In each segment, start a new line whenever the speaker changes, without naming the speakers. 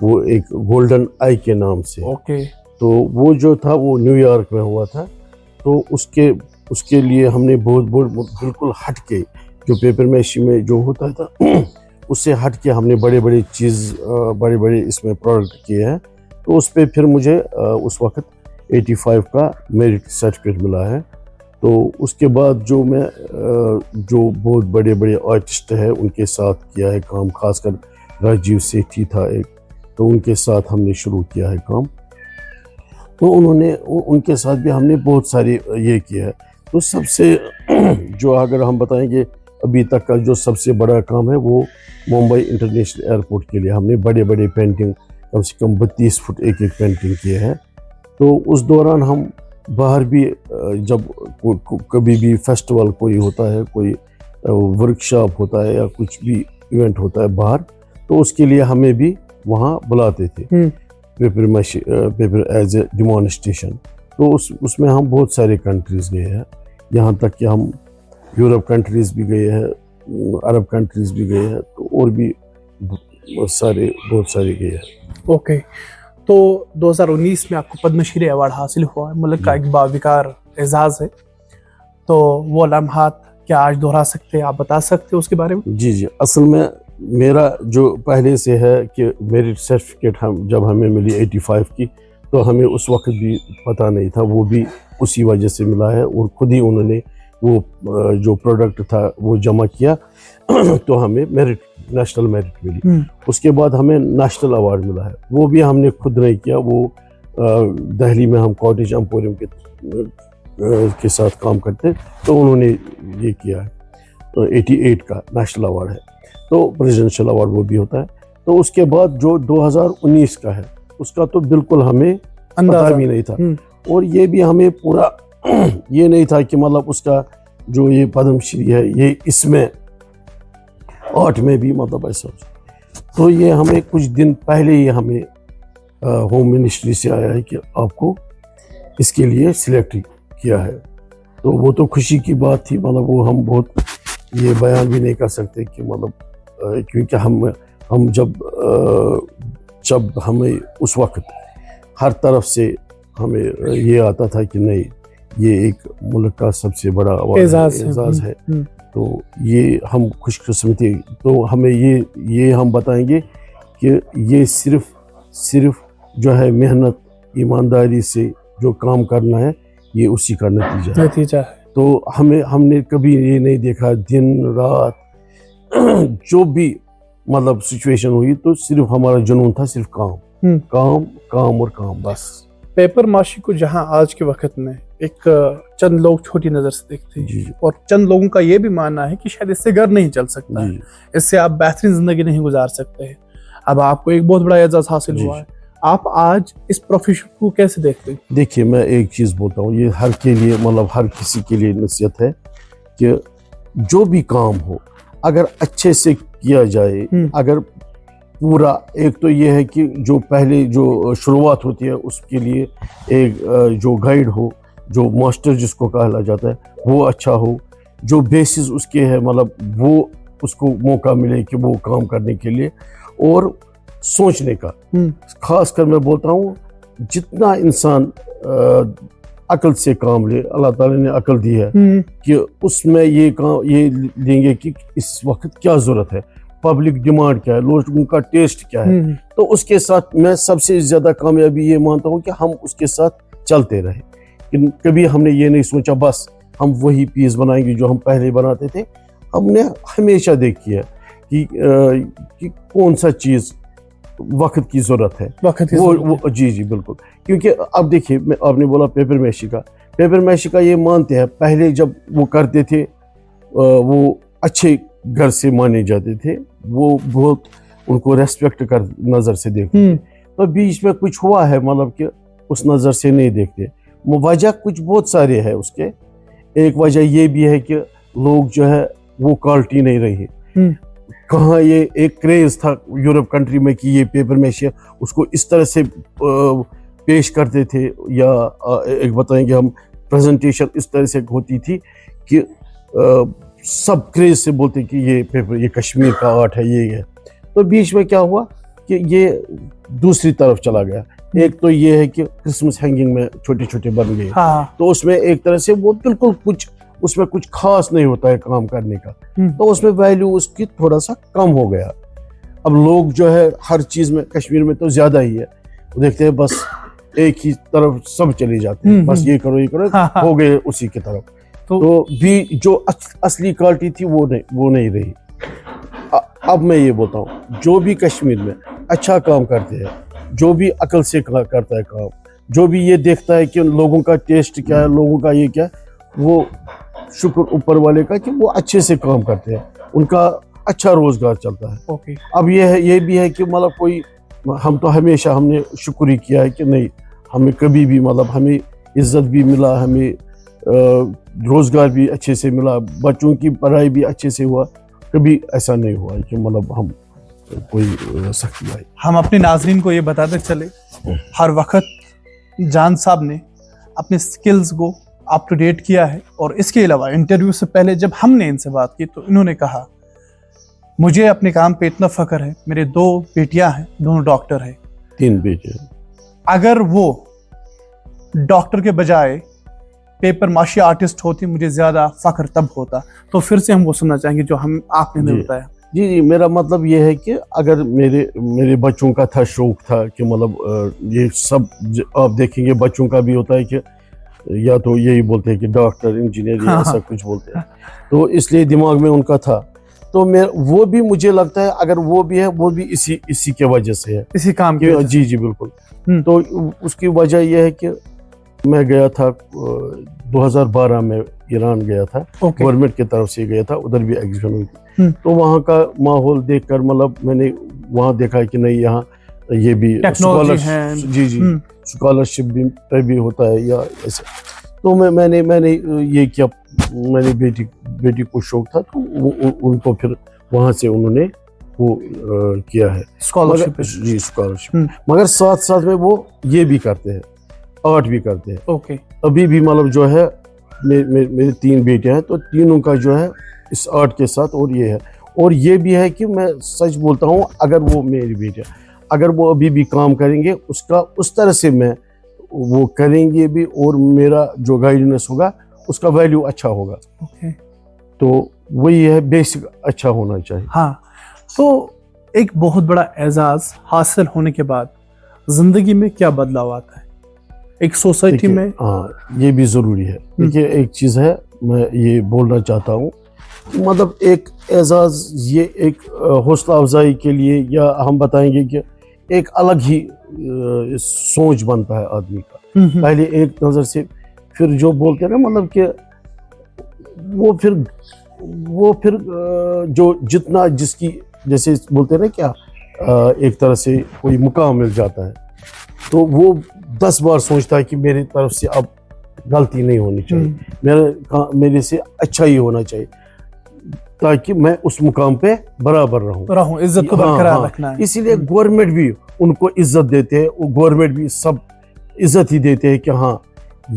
وہ ایک گولڈن آئی کے نام سے.
اوکے.
تو وہ جو تھا وہ نیو یارک میں ہوا تھا. تو اس کے لیے ہم نے بہت بالکل ہٹ کے جو پیپر میشی میں جو ہوتا تھا اس سے ہٹ کے ہم نے بڑے اس میں پروڈکٹ کیے ہیں. تو اس پہ پھر مجھے اس وقت 85 کا میرٹ سرٹیفکیٹ ملا ہے. تو اس کے بعد جو بہت بڑے آرٹسٹ ہیں ان کے ساتھ کیا ہے کام, خاص کر راجیو سیٹھی تھا ایک, تو ان کے ساتھ ہم نے شروع کیا ہے کام. تو ان کے ساتھ بھی ہم نے بہت ساری یہ کیا ہے. تو سب سے جو اگر ہم بتائیں گے ابھی تک کا جو سب سے بڑا کام ہے وہ ممبئی انٹرنیشنل ایئرپورٹ کے لیے ہم نے بڑے پینٹنگ کم سے کم 32 فٹ ایک پینٹنگ کیے ہیں. تو اس دوران ہم باہر بھی جب کبھی بھی فیسٹیول کوئی ہوتا ہے, کوئی ورک شاپ ہوتا ہے یا کچھ بھی ایونٹ ہوتا ہے باہر, تو اس کے لیے ہمیں بھی وہاں بلاتے تھے پیپر ایز اے ڈیمانسٹریشن. تو اس میں ہم بہت سارے کنٹریز گئے ہیں, یہاں تک کہ ہم یورپ کنٹریز بھی گئے ہیں, عرب کنٹریز بھی گئے ہیں, تو اور بھی بہت سارے گئے ہیں.
اوکے. تو 2019 میں آپ کو پدم شری ایوارڈ حاصل ہوا ہے, ملک کا ایک باوقار اعزاز ہے. تو وہ لمحات کیا آج دہرا سکتے ہیں, آپ بتا سکتے ہیں اس کے بارے میں؟
جی اصل میں میرا جو پہلے سے ہے کہ میرٹ سرٹیفکیٹ جب ہمیں ملی 85 کی, تو ہمیں اس وقت بھی پتہ نہیں تھا, وہ بھی اسی وجہ سے ملا ہے. اور خود ہی انہوں نے وہ جو پروڈکٹ تھا وہ جمع کیا تو ہمیں نیشنل میرٹ ملی. اس کے بعد ہمیں نیشنل ایوارڈ ملا ہے, وہ بھی ہم نے خود نہیں کیا. وہ دہلی میں ہم کاٹیج ایمپوریم کے ساتھ کام کرتے, تو انہوں نے یہ کیا ہے. 88 کا نیشنل ایوارڈ ہے, تو پریزیڈنشل ایوارڈ وہ بھی ہوتا ہے. تو اس کے بعد جو 2019 کا ہے اس کا تو بالکل ہمیں پتہ بھی نہیں تھا, اور یہ بھی ہمیں پورا یہ نہیں تھا کہ مطلب اس کا جو یہ پدم شری ہے یہ اس میں آرٹ میں بھی مطلب ایسا. تو یہ ہمیں کچھ دن پہلے ہی ہمیں ہوم منسٹری سے آیا ہے کہ آپ کو اس کے لیے سلیکٹ کیا ہے. تو وہ تو خوشی کی بات تھی, مطلب وہ ہم بہت یہ بیان بھی نہیں کر سکتے کہ مطلب کیونکہ ہم جب ہمیں اس وقت ہر طرف سے ہمیں یہ آتا تھا کہ نہیں یہ ایک ملک کا سب سے بڑا اعزاز ہے. تو یہ ہم خوش قسمتی, تو ہمیں یہ ہم بتائیں گے کہ یہ صرف جو ہے محنت ایمانداری سے جو کام کرنا ہے یہ اسی کا نتیجہ ہے. تو ہم نے کبھی یہ نہیں دیکھا دن رات جو بھی مطلب سچویشن ہوئی, تو صرف ہمارا جنون تھا صرف کام اور کام بس.
پیپر ماشی کو جہاں آج کے وقت میں ایک چند لوگ چھوٹی نظر سے دیکھتے ہیں, اور چند لوگوں کا یہ بھی ماننا ہے کہ شاید اس سے گھر نہیں چل سکتا ہے, اس سے آپ بہترین زندگی نہیں گزار سکتے ہیں. اب آپ کو ایک بہت بڑا اعزاز حاصل ہوا ہے, آپ آج اس پروفیشن کو کیسے دیکھتے ہیں؟
دیکھیے میں ایک چیز بولتا ہوں, یہ ہر کے لیے مطلب ہر کسی کے لیے نصیحت ہے کہ جو بھی کام ہو اگر اچھے سے کیا جائے, اگر پورا, ایک تو یہ ہے کہ جو پہلے جو شروعات ہوتی ہے اس کے لیے ایک جو گائیڈ ہو, جو ماسٹر جس کو کہا جاتا ہے وہ اچھا ہو, جو بیسز اس کے ہے مطلب وہ اس کو موقع ملے کہ وہ کام کرنے کے لیے, اور سوچنے کا. خاص کر میں بولتا ہوں جتنا انسان عقل سے کام لے, اللہ تعالیٰ نے عقل دی ہے کہ اس میں یہ لیں گے کہ اس وقت کیا ضرورت ہے, پبلک ڈیمانڈ کیا ہے, لوگوں کا ٹیسٹ کیا ہے. تو اس کے ساتھ میں سب سے زیادہ کامیابی یہ مانتا ہوں کہ ہم اس کے ساتھ چلتے رہے. کہ کبھی ہم نے یہ نہیں سوچا بس ہم وہی پیس بنائیں گے جو ہم پہلے بناتے تھے. ہم نے ہمیشہ دیکھی ہے کہ کون سا چیز وقت کی ضرورت ہے, وہ جی بالکل. کیونکہ اب دیکھیے آپ نے بولا پیپر میشی کا یہ مانتے ہیں, پہلے جب وہ کرتے تھے وہ اچھے گھر سے مانے جاتے تھے, وہ بہت ان کو ریسپیکٹ کر نظر سے دیکھتے تھے. تو بیچ میں کچھ ہوا ہے مطلب کہ اس نظر سے نہیں دیکھتے. وجہ کچھ بہت سارے ہیں اس کے. ایک وجہ یہ بھی ہے کہ لوگ جو ہے وہ کوالٹی نہیں رہی. کہاں یہ ایک کریز تھا یورپ کنٹری میں کہ یہ پیپر میشی اس کو اس طرح سے پیش کرتے تھے, یا ایک بتائیں گے ہم پریزنٹیشن اس طرح سے ہوتی تھی کہ سب کریز سے بولتے کہ یہ پیپر یہ کشمیر کا آرٹ ہے یہ ہے. تو بیچ میں کیا ہوا کہ یہ دوسری طرف چلا گیا. ایک تو یہ ہے کہ کرسمس ہینگنگ میں چھوٹے چھوٹے بن گئے, تو اس میں ایک طرح سے وہ بالکل کچھ اس میں کچھ خاص نہیں ہوتا ہے کام کرنے کا, تو اس میں ویلیو اس کی تھوڑا سا کم ہو گیا. اب لوگ جو ہے ہر چیز میں کشمیر میں تو زیادہ ہی ہے, دیکھتے ہیں بس ایک ہی طرف سب چلے جاتے ہیں, بس یہ کرو ہو گئے اسی کی طرف. تو بھی جو اصلی کوالٹی تھی وہ نہیں رہی. اب میں یہ بولتا ہوں جو بھی کشمیر میں اچھا کام کرتے ہیں, جو بھی عقل سے کرتا ہے کام, جو بھی یہ دیکھتا ہے کہ لوگوں کا ٹیسٹ کیا ہے, لوگوں کا یہ کیا ہے, وہ شکر اوپر والے کا کہ وہ اچھے سے کام کرتے ہیں, ان کا اچھا روزگار چلتا ہے. اب یہ بھی ہے کہ مطلب کوئی ہم تو ہمیشہ ہم نے شکر ہی کیا ہے کہ نہیں ہمیں کبھی بھی مطلب ہمیں عزت بھی ملا, ہمیں روزگار بھی اچھے سے ملا, بچوں کی پڑھائی بھی اچھے سے ہوا, کبھی ایسا نہیں ہوا کہ مطلب ہم کوئی سختی آئی.
ہم اپنے ناظرین کو یہ بتاتے چلے ہر وقت جان صاحب نے اپنے سکلز کو اپ ٹو ڈیٹ کیا ہے, اور اس کے علاوہ انٹرویو سے پہلے جب ہم نے ان سے بات کی تو انہوں نے کہا مجھے اپنے کام پہ اتنا فخر ہے, میرے 2 بیٹیاں ہیں, دونوں ڈاکٹر ہیں.
3 بیٹے.
اگر وہ ڈاکٹر کے بجائے پیپر ماشی آرٹسٹ ہوتی مجھے زیادہ فخر تب ہوتا. تو پھر سے ہم وہ سننا چاہیں گے جو آپ نے بتایا.
جی میرا مطلب یہ ہے کہ اگر میرے بچوں کا تھا شوق تھا کہ مطلب یہ سب آپ دیکھیں گے بچوں کا بھی ہوتا ہے کہ یا تو یہی بولتے ہیں کہ ڈاکٹر انجینئر ایسا کچھ بولتے ہیں, تو اس لیے دماغ میں ان کا تھا. تو وہ بھی مجھے لگتا ہے اگر وہ بھی ہے وہ بھی اسی کے وجہ سے ہے,
اسی کام کی.
جی بالکل. تو اس کی وجہ یہ ہے کہ میں گیا تھا 2012 میں ایران گیا تھا, گورنمنٹ کی طرف سے گیا تھا, ادھر بھی ایگزیبیشن ہوئی تھی. تو وہاں کا ماحول دیکھ کر مطلب میں نے وہاں دیکھا کہ نہیں یہاں یہ بھی اسکالرشپ بھی ہوتا ہے یا ایسے. تو میں نے یہ کیا, میں نے بیٹی کو شوق تھا تو ان کو پھر وہاں سے انہوں نے وہ کیا ہے اسکالرشپ. مگر ساتھ میں وہ یہ بھی کرتے ہیں, آرٹ بھی کرتے ہیں. ابھی بھی مطلب جو ہے میرے 3 بیٹے ہیں, تو تینوں کا جو ہے اس آرٹ کے ساتھ اور یہ ہے. اور یہ بھی ہے کہ میں سچ بولتا ہوں اگر وہ میری بیٹے اگر وہ ابھی بھی کام کریں گے اس طرح سے میں وہ کریں گے بھی, اور میرا جو گائیڈنس ہوگا اس کا ویلیو اچھا ہوگا. تو وہی ہے بیسک اچھا ہونا چاہیے.
ہاں, تو ایک بہت بڑا اعزاز حاصل ہونے کے بعد زندگی میں کیا بدلاؤ آتا ہے ایک سوسائٹی میں؟
ہاں یہ بھی ضروری ہے. دیکھیے ایک چیز ہے میں یہ بولنا چاہتا ہوں, مطلب ایک اعزاز یہ ایک حوصلہ افزائی کے لیے, یا ہم بتائیں گے کہ ایک الگ ہی سوچ بنتا ہے آدمی کا پہلے ایک نظر سے. پھر جو بولتے ہیں نا مطلب کہ وہ پھر جو جتنا جس کی جیسے بولتے ہیں نا کیا ایک طرح سے کوئی مقام مل جاتا ہے تو وہ 10 بار سوچتا ہے کہ میری طرف سے اب غلطی نہیں ہونی چاہیے, میرے سے اچھا ہی ہونا چاہیے تاکہ میں اس مقام پہ برابر رہوں.
عزت کو برقرار رکھنا ہے.
اسی لیے گورنمنٹ بھی ان کو عزت دیتے ہیں, گورنمنٹ بھی سب عزت ہی دیتے ہیں کہ ہاں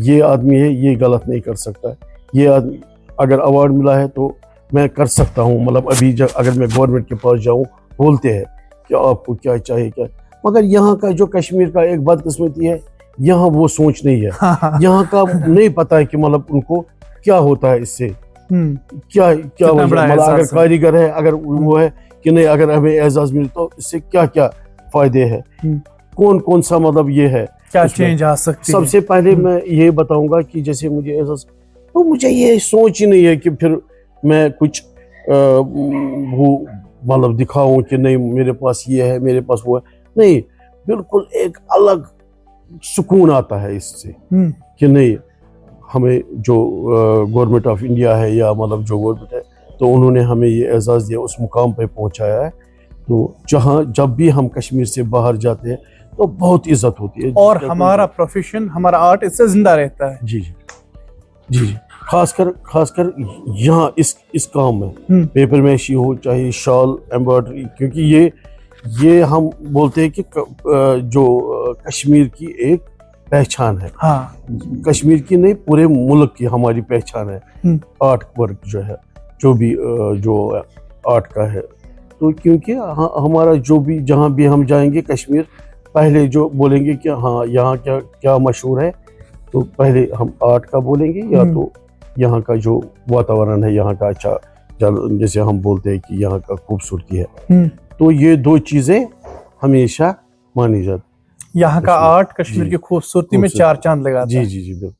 یہ آدمی ہے یہ غلط نہیں کر سکتا, یہ آدمی اگر ایوارڈ ملا ہے تو میں کر سکتا ہوں. مطلب ابھی اگر میں گورنمنٹ کے پاس جاؤں بولتے ہیں کہ آپ کو کیا چاہیے کیا, مگر یہاں کا جو کشمیر کا ایک بدقسمتی ہے یہاں وہ سوچ نہیں ہے. یہاں کا نہیں پتا ہے کہ مطلب ان کو کیا ہوتا ہے اس سے, کیا مطلب اگر کاریگر ہے اگر وہ ہے کہ نہیں اگر ہمیں اعزاز ملے تو اس سے کیا کیا فائدے ہیں, کون سا مطلب یہ ہے
کیا چینج آ سکتی.
سب سے پہلے میں یہ بتاؤں گا کہ جیسے مجھے اعزاز تو مجھے یہ سوچ ہی نہیں ہے کہ پھر میں کچھ وہ مطلب دکھاؤں کہ نہیں میرے پاس یہ ہے میرے پاس وہ ہے. نہیں, بالکل ایک الگ سکون آتا ہے اس سے کہ نہیں ہمیں جو گورنمنٹ آف انڈیا ہے یا مطلب جو گورنمنٹ ہے تو انہوں نے ہمیں یہ اعزاز دیا, اس مقام پہ پہنچایا ہے. تو جب بھی ہم کشمیر سے باہر جاتے ہیں تو بہت عزت ہوتی ہے,
اور ہمارا پروفیشن ہمارا آرٹ اس سے زندہ رہتا ہے.
جی خاص کر یہاں اس کام میں پیپر میشی ہو چاہے شال ایمبرائڈری, کیونکہ یہ ہم بولتے ہیں کہ جو کشمیر کی ایک پہچان ہے. کشمیر کی نہیں پورے ملک کی ہماری پہچان ہے. آرٹ ورک جو ہے جو بھی جو آرٹ کا ہے تو کیونکہ ہمارا جو بھی جہاں بھی ہم جائیں گے کشمیر پہلے جو بولیں گے کہ ہاں یہاں کیا مشہور ہے تو پہلے ہم آرٹ کا بولیں گے یا تو یہاں کا جو واتاورن ہے یہاں کا اچھا جیسے ہم بولتے ہیں کہ یہاں کا خوبصورتی ہے تو یہ دو چیزیں ہمیشہ مانی جاتی
یہاں کا آرٹ کشمیر کی خوبصورتی میں چار چاند لگاتا ہے.
جی بالکل.